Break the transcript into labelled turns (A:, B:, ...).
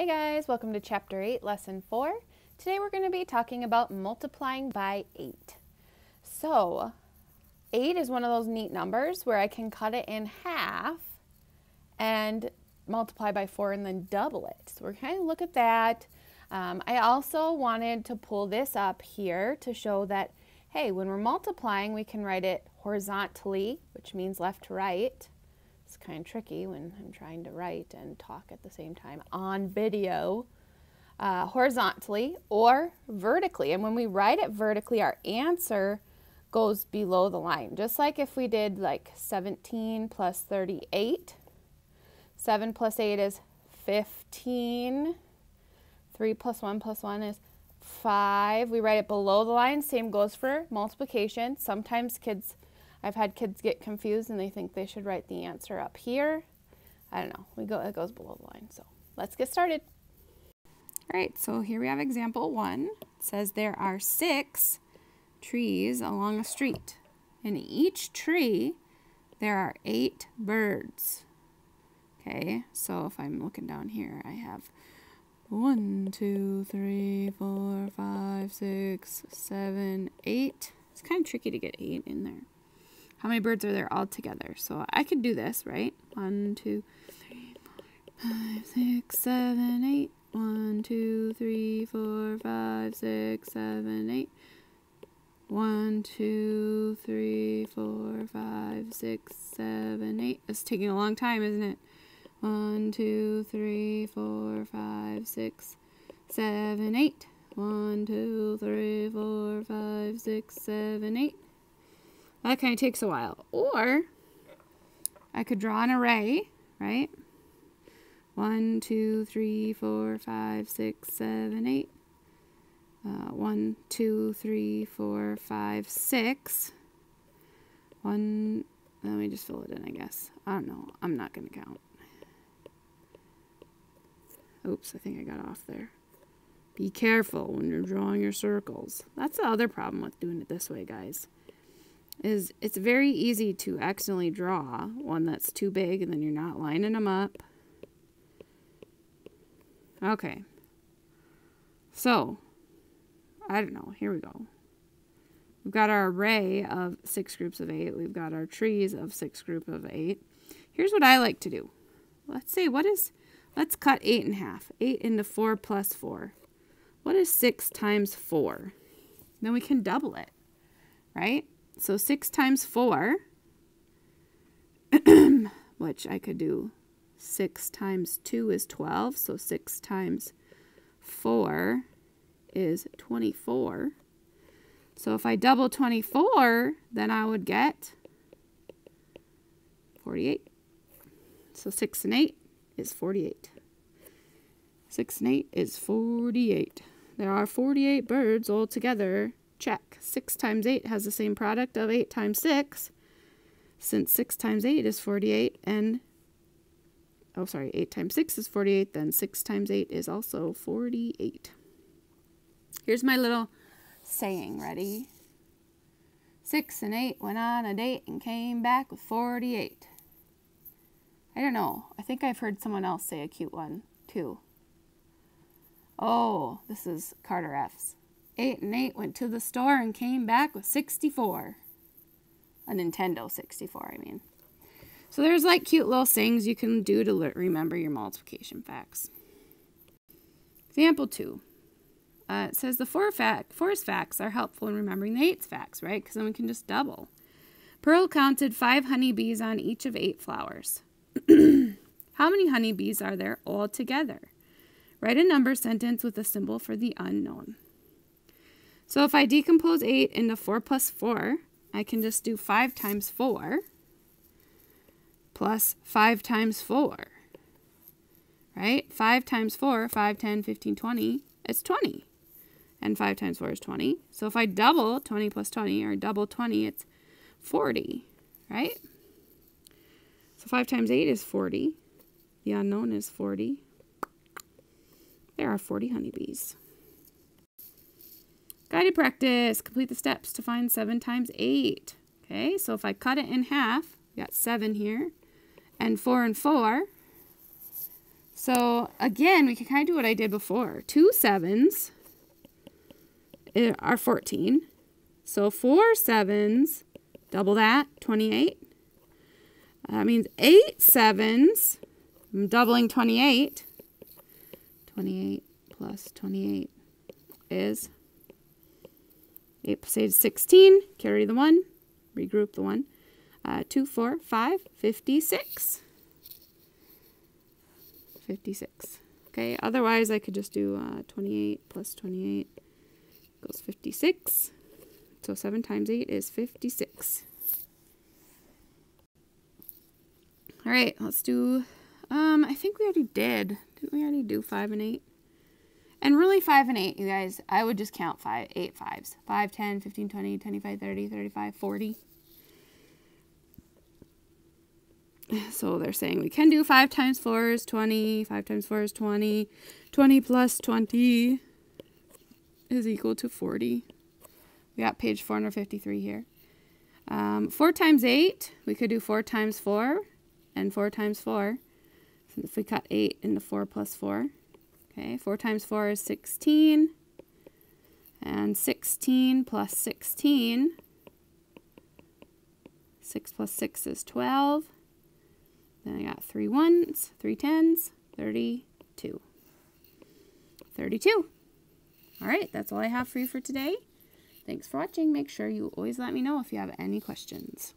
A: Hey guys, welcome to Chapter 8, Lesson 4. Today we're going to be talking about multiplying by 8. So, 8 is one of those neat numbers where I can cut it in half and multiply by 4 and then double it. So we're going to look at that. I also wanted to pull this up here to show that, hey, when we're multiplying, we can write it horizontally, which means left to right. It's kind of tricky when I'm trying to write and talk at the same time on video. Horizontally or vertically. And when we write it vertically, our answer goes below the line. Just like if we did like 17 plus 38. 7 plus 8 is 15. 3 plus 1 is 5. We write it below the line. Same goes for multiplication. Sometimes I've had kids get confused and they think they should write the answer up here. I don't know. It goes below the line. So let's get started. All right, so here we have example 1. It says there are 6 trees along a street. In each tree, there are 8 birds. Okay, so if I'm looking down here, I have 1, 2, 3, 4, 5, 6, 7, 8. It's kind of tricky to get 8 in there. How many birds are there all together? So I could do this, right? 1, 2, 3, 4, 5, 6, 7, 8. 1, 2, 3, 4, 5, 6, 7, 8. 1, 2, 3, 4, 5, 6, 7, 8. It's taking a long time, isn't it? 1, 2, 3, 4, 5, 6, 7, 8. 1, 2, 3, 4, 5, 6, 7, 8. That kind of takes a while. Or I could draw an array, right? 1, 2, 3, 4, 5, 6, 7, 8. 1, 2, 3, 4, 5, 6. Let me just fill it in, I guess. I don't know. I'm not going to count. Oops, I think I got off there. Be careful when you're drawing your circles. That's the other problem with doing it this way, guys. It's very easy to accidentally draw one that's too big and then you're not lining them up. Okay. So, I don't know. Here we go. We've got our array of 6 groups of 8. We've got our trees of 6 groups of 8. Here's what I like to do. Let's cut 8 in half. 8 into 4 plus 4. What is 6 times 4? Then we can double it, right? So 6 times 4, which I could do 6 times 2 is 12. So 6 times 4 is 24. So if I double 24, then I would get 48. So 6 and 8 is 48. 6 and 8 is 48. There are 48 birds altogether. Check. 6 times 8 has the same product of 8 times 6. Since 6 times 8 is 48 and 8 times 6 is 48, then 6 times 8 is also 48. Here's my little saying. Ready? 6 and 8 went on a date and came back with 48. I don't know. I think I've heard someone else say a cute one, too. Oh, this is Carter F's. 8 and 8 went to the store and came back with 64. A Nintendo 64, I mean. So there's like cute little sayings you can do to remember your multiplication facts. Example 2. It says the 4's facts are helpful in remembering the 8's facts, right? Because then we can just double. Pearl counted 5 honeybees on each of 8 flowers. How many honeybees are there all together? Write a number sentence with a symbol for the unknown. So if I decompose 8 into 4 plus 4, I can just do 5 times 4 plus 5 times 4. Right? 5 times 4, 5, 10, 15, 20, it's 20. And 5 times 4 is 20. So if I double 20 plus 20, or double 20, it's 40. Right? So 5 times 8 is 40. The unknown is 40. There are 40 honeybees. Guided practice. Complete the steps to find 7 times 8. Okay, so if I cut it in half, we got 7 here, and 4 and 4. So again, we can kind of do what I did before. 2 7s are 14. So 4 7s, double that, 28. That means 8 7s, I'm doubling 28. 28 plus 28 is 8 plus 8 is 16. Carry the 1, regroup the 1. 2, 4, 5, 56. 56. Okay, otherwise I could just do 28 plus 28 equals 56. So 7 times 8 is 56. All right, let's do, I think we already did. Didn't we already do 5 and 8? And really 5 and 8, you guys, I would just count 8 5s. 5, 10, 15, 20, 25, 30, 35, 40. So they're saying we can do 5 times 4 is 20, 5 times 4 is 20, 20 plus 20 is equal to 40. We got page 453 here. 4 times 8, we could do 4 times 4 and 4 times 4. So if we cut 8 into 4 plus 4, okay, 4 times 4 is 16, and 16 plus 16, 6 plus 6 is 12. Then I got 3 1s, 3 10s, 32. 32. All right, that's all I have for you for today. Thanks for watching. Make sure you always let me know if you have any questions.